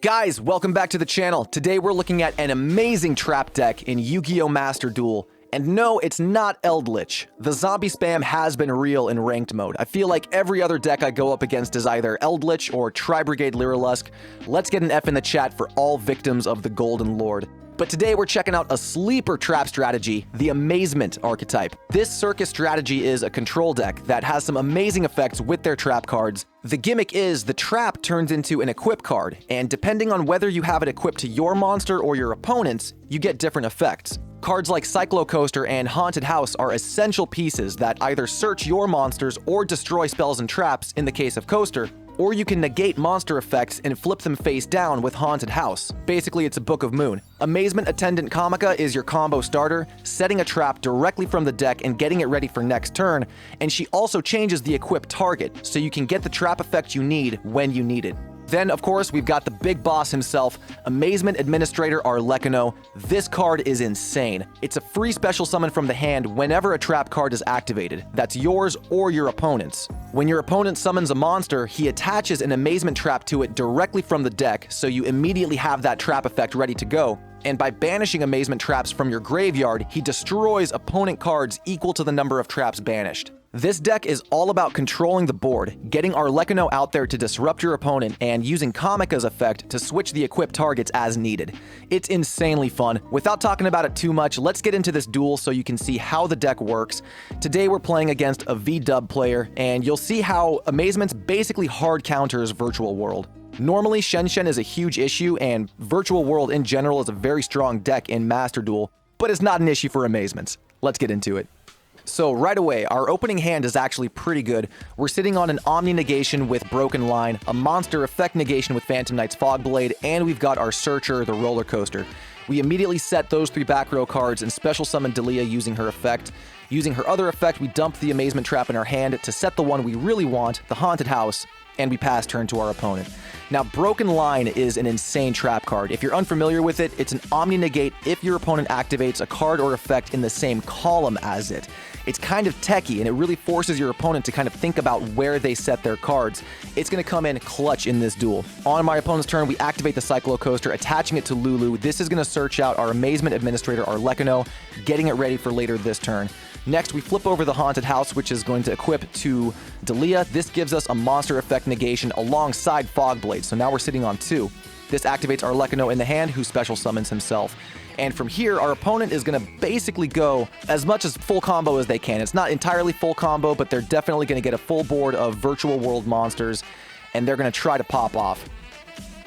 Guys, welcome back to the channel. Today we're looking at an amazing trap deck in Yu-Gi-Oh! Master Duel. And no, it's not ELDLICH. The zombie spam has been real in ranked mode. I feel like every other deck I go up against is either ELDLICH or Tri-Brigade Lyrilusk. Let's get an F in the chat for all victims of the Golden Lord. But today we're checking out a sleeper trap strategy, the Amazement archetype. This circus strategy is a control deck that has some amazing effects with their trap cards. The gimmick is the trap turns into an equip card, and depending on whether you have it equipped to your monster or your opponent's, you get different effects. Cards like Cyclocoaster and Haunted House are essential pieces that either search your monsters or destroy spells and traps in the case of Coaster, or you can negate monster effects and flip them face down with Haunted House. Basically, it's a Book of Moon. Amazement Attendant Comica is your combo starter, setting a trap directly from the deck and getting it ready for next turn, and she also changes the equip target, so you can get the trap effect you need when you need it. Then, of course, we've got the big boss himself, Amazement Administrator Arlecchino. This card is insane. It's a free special summon from the hand whenever a trap card is activated. That's yours or your opponent's. When your opponent summons a monster, he attaches an Amazement trap to it directly from the deck, so you immediately have that trap effect ready to go. And by banishing Amazement traps from your graveyard, he destroys opponent cards equal to the number of traps banished. This deck is all about controlling the board, getting Arlecchino out there to disrupt your opponent, and using Comica's effect to switch the equipped targets as needed. It's insanely fun. Without talking about it too much, let's get into this duel so you can see how the deck works. Today we're playing against a V-dub player, and you'll see how Amazement's basically hard counters Virtual World. Normally, Shen Shen is a huge issue, and Virtual World in general is a very strong deck in Master Duel, but it's not an issue for Amazements. Let's get into it. So right away, our opening hand is actually pretty good. We're sitting on an Omni Negation with Broken Line, a Monster Effect Negation with Phantom Knight's Fogblade, and we've got our Searcher, the Roller Coaster. We immediately set those three back row cards and special summon Delia using her effect. Using her other effect, we dump the Amazement trap in our hand to set the one we really want, the Haunted House, and we pass turn to our opponent. Now, Broken Line is an insane trap card. If you're unfamiliar with it, it's an Omni Negate if your opponent activates a card or effect in the same column as it. It's kind of techie, and it really forces your opponent to kind of think about where they set their cards. It's going to come in clutch in this duel. On my opponent's turn, we activate the Cyclocoaster, attaching it to Lulu. This is going to search out our Amazement Administrator Arlecchino, getting it ready for later this turn. Next, we flip over the Haunted House, which is going to equip to Delia. This gives us a Monster Effect Negation alongside Fogblade, so now we're sitting on two. This activates Arlecchino in the hand, who special summons himself. And from here, our opponent is going to basically go as much as full combo as they can. It's not entirely full combo, but they're definitely going to get a full board of Virtual World monsters, and they're going to try to pop off.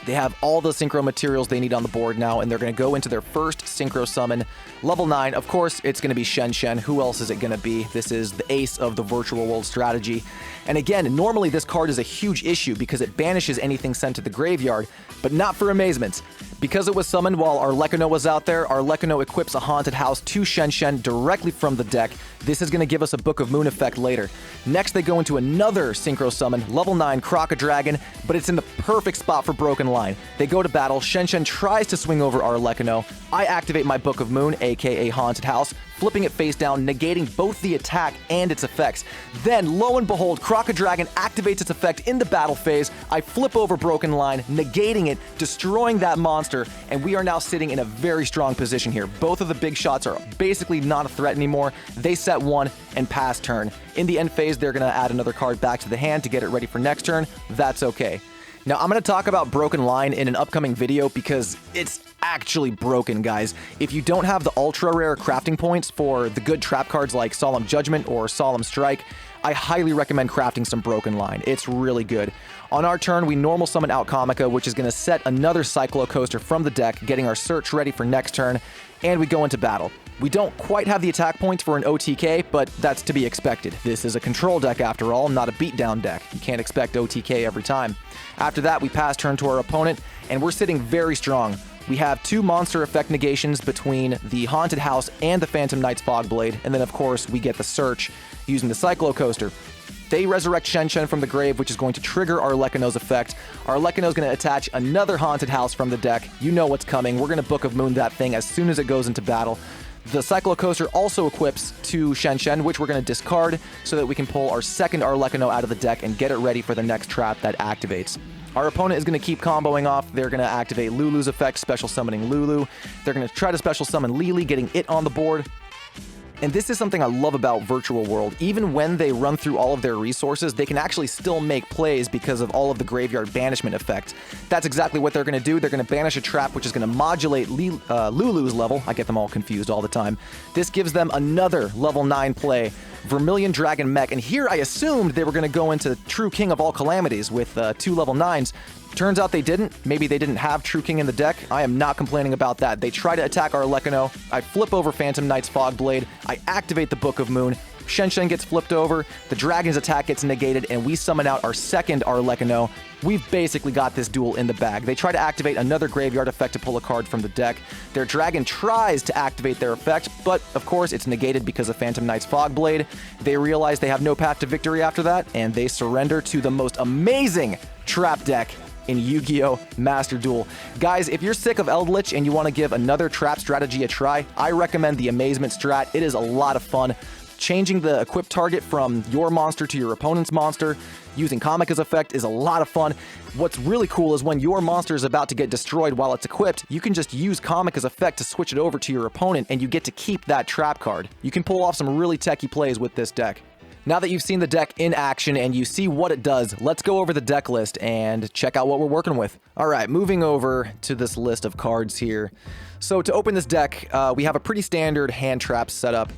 They have all the synchro materials they need on the board now, and they're going to go into their first synchro summon. Level 9, of course, it's going to be Shen Shen. Who else is it going to be? This is the ace of the Virtual World strategy. And again, normally this card is a huge issue because it banishes anything sent to the graveyard, but not for Amazements. Because it was summoned while Arlecchino was out there, Arlecchino equips a Haunted House to Shen Shen directly from the deck. This is going to give us a Book of Moon effect later. Next, they go into another synchro summon, level 9 Crocodragon, but it's in the perfect spot for Broken Line. They go to battle, Shen Shen tries to swing over Arlecchino. I activate my Book of Moon, aka Haunted House, flipping it face down, negating both the attack and its effects. Then, lo and behold, Crocodragon activates its effect in the battle phase. I flip over Broken Line, negating it, destroying that monster, and we are now sitting in a very strong position here. Both of the big shots are basically not a threat anymore. They set one and pass turn. In the end phase, they're going to add another card back to the hand to get it ready for next turn. That's okay. Now, I'm going to talk about Broken Line in an upcoming video because it's actually broken, guys. If you don't have the ultra rare crafting points for the good trap cards like Solemn Judgment or Solemn Strike, I highly recommend crafting some Broken Line. It's really good. On our turn, we normal summon out Comica, which is going to set another Cyclocoaster from the deck, getting our search ready for next turn, and we go into battle. We don't quite have the attack points for an OTK, but that's to be expected. This is a control deck after all, not a beatdown deck. You can't expect OTK every time. After that, we pass turn to our opponent, and we're sitting very strong. We have two Monster Effect Negations between the Haunted House and the Phantom Knight's Fogblade, and then of course we get the Search using the Cyclocoaster. They resurrect Shen Shen from the grave, which is going to trigger Arlecchino's effect. Arlecchino's going to attach another Haunted House from the deck. You know what's coming. We're going to Book of Moon that thing as soon as it goes into battle. The Cyclocoaster also equips 2 Shen, which we're going to discard so that we can pull our second Arlecchino out of the deck and get it ready for the next trap that activates. Our opponent is going to keep comboing off. They're going to activate Lulu's effect, special summoning Lulu. They're going to try to special summon Lily, getting it on the board. And this is something I love about Virtual World. Even when they run through all of their resources, they can actually still make plays because of all of the graveyard banishment effects. That's exactly what they're going to do. They're going to banish a trap, which is going to modulate Lulu's level. I get them all confused all the time. This gives them another level 9 play, Vermilion Dragon Mech. And here I assumed they were going to go into True King of all calamities with 2 level 9s. Turns out they didn't. Maybe they didn't have True King in the deck. I am not complaining about that. They try to attack our Arlecchino. I flip over Phantom Knight's Fogblade. I activate the Book of Moon. Shen gets flipped over. The Dragon's attack gets negated, and we summon out our second Arlecchino. We've basically got this duel in the bag. They try to activate another graveyard effect to pull a card from the deck. Their Dragon tries to activate their effect, but of course it's negated because of Phantom Knight's Fogblade. They realize they have no path to victory after that, and they surrender to the most amazing trap deck in Yu-Gi-Oh! Master Duel. Guys, if you're sick of Eldritch and you want to give another trap strategy a try, I recommend the Amazement strat. It is a lot of fun. Changing the equip target from your monster to your opponent's monster using Kamika's effect is a lot of fun. What's really cool is when your monster is about to get destroyed while it's equipped, you can just use Kamika's effect to switch it over to your opponent and you get to keep that trap card. You can pull off some really techie plays with this deck. Now that you've seen the deck in action and you see what it does, let's go over the deck list and check out what we're working with. All right, moving over to this list of cards here. So to open this deck, we have a pretty standard hand trap setup.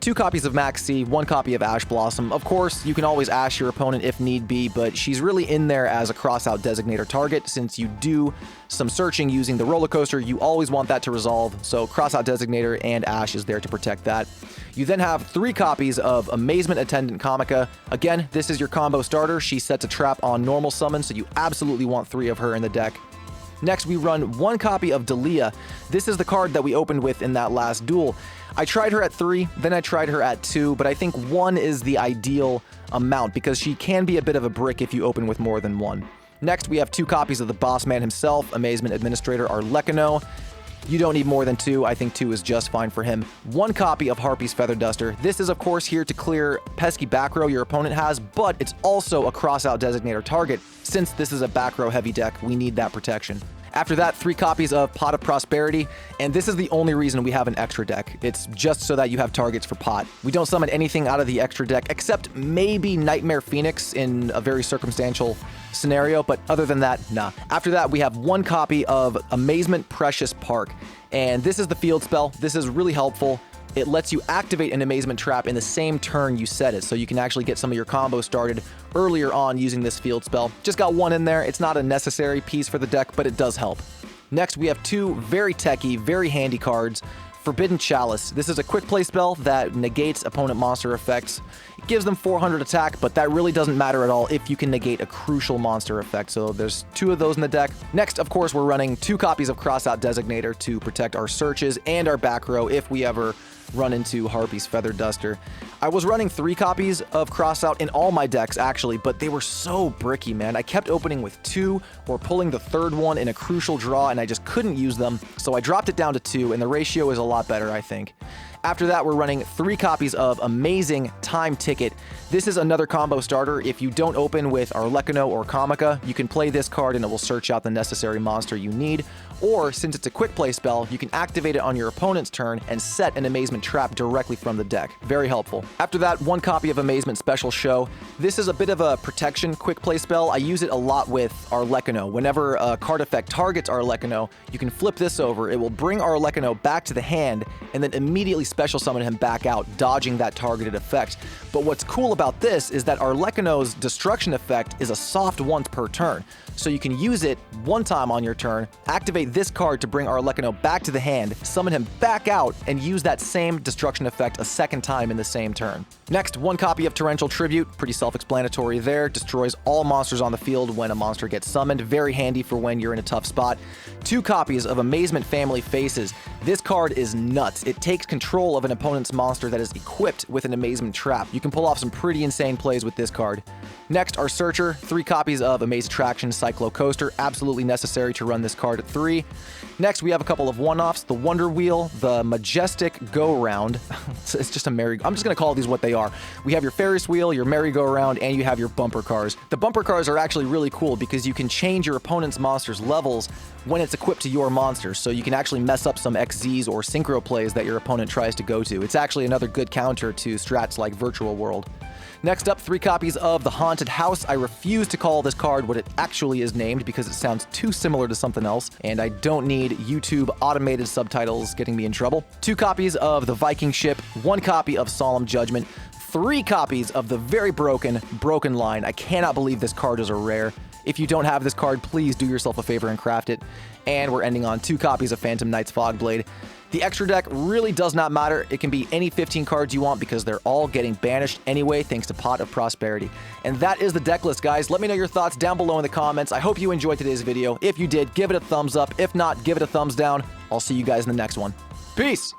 2 copies of Maxi, 1 copy of Ash Blossom. Of course, you can always Ash your opponent if need be, but she's really in there as a cross-out designator target. Since you do some searching using the roller coaster, you always want that to resolve, so cross-out designator and Ash is there to protect that. You then have 3 copies of Amazement Attendant Kamika. Again, this is your combo starter. She sets a trap on normal summon, so you absolutely want 3 of her in the deck. Next, we run 1 copy of Delia. This is the card that we opened with in that last duel. I tried her at 3, then I tried her at 2, but I think 1 is the ideal amount because she can be a bit of a brick if you open with more than 1. Next, we have 2 copies of the boss man himself, Amazement Administrator Arlecchino. You don't need more than 2. I think 2 is just fine for him. 1 copy of Harpy's Feather Duster. This is, of course, here to clear pesky back row your opponent has, but it's also a cross-out designator target. Since this is a back row heavy deck, we need that protection. After that, 3 copies of Pot of Prosperity, and this is the only reason we have an extra deck. It's just so that you have targets for Pot. We don't summon anything out of the extra deck, except maybe Nightmare Phoenix in a very circumstantial scenario, but other than that, nah. After that, we have 1 copy of Amazement Precious Park, and this is the field spell. This is really helpful. It lets you activate an Amazement trap in the same turn you set it, so you can actually get some of your combos started earlier on using this field spell. Just got 1 in there. It's not a necessary piece for the deck, but it does help. Next, we have 2 very techy, very handy cards. Forbidden Chalice. This is a quick play spell that negates opponent monster effects. It gives them 400 attack, but that really doesn't matter at all if you can negate a crucial monster effect. So there's 2 of those in the deck. Next, of course, we're running 2 copies of Crossout Designator to protect our searches and our back row if we ever run into Harpy's Feather Duster. I was running 3 copies of Crossout in all my decks, actually, but they were so bricky, man. I kept opening with 2 or pulling the 3rd one in a crucial draw, and I just couldn't use them, so I dropped it down to 2, and the ratio is a lot better, I think. After that, we're running 3 copies of Amazing Time Ticket. This is another combo starter. If you don't open with Arlecchino or Kamika, you can play this card and it will search out the necessary monster you need. Or, since it's a quick play spell, you can activate it on your opponent's turn and set an Amazement trap directly from the deck. Very helpful. After that, 1 copy of Amazement Special Show. This is a bit of a protection quick play spell. I use it a lot with Arlecchino. Whenever a card effect targets Arlecchino, you can flip this over. It will bring Arlecchino back to the hand and then immediately special summon him back out, dodging that targeted effect. But what's cool about this is that Arlecchino's destruction effect is a soft once per turn. So you can use it 1 time on your turn, activate this card to bring Arlecchino back to the hand, summon him back out, and use that same destruction effect a 2nd time in the same turn. Next, 1 copy of Torrential Tribute, pretty self-explanatory there, destroys all monsters on the field when a monster gets summoned, very handy for when you're in a tough spot. 2 copies of Amazement Family Faces. This card is nuts. It takes control of an opponent's monster that is equipped with an Amazement trap. You can pull off some pretty insane plays with this card. Next, our Searcher, 3 copies of Amaze Attraction Cyclo Coaster, absolutely necessary to run this card at 3. Next, we have a couple of one-offs, the Wonder Wheel, the Majestic Go-Round. It's just a I'm just going to call these what they are. We have your Ferris wheel, your merry-go-round, and you have your bumper cars. The bumper cars are actually really cool because you can change your opponent's monster's levels when it's equipped to your monster, so you can actually mess up some XZs or synchro plays that your opponent tries to go to. It's actually another good counter to strats like Virtual World. Next up, 3 copies of the Haunted House. I refuse to call this card what it actually is named because it sounds too similar to something else, and I don't need YouTube automated subtitles getting me in trouble. 2 copies of the Viking Ship, 1 copy of Solemn Judgment, 3 copies of the very broken Line. I cannot believe this card is a rare. If you don't have this card, please do yourself a favor and craft it. And we're ending on 2 copies of Phantom Knight's Fogblade. The extra deck really does not matter. It can be any 15 cards you want because they're all getting banished anyway thanks to Pot of Prosperity. And that is the deck list, guys. Let me know your thoughts down below in the comments. I hope you enjoyed today's video. If you did, give it a thumbs up. If not, give it a thumbs down. I'll see you guys in the next one. Peace!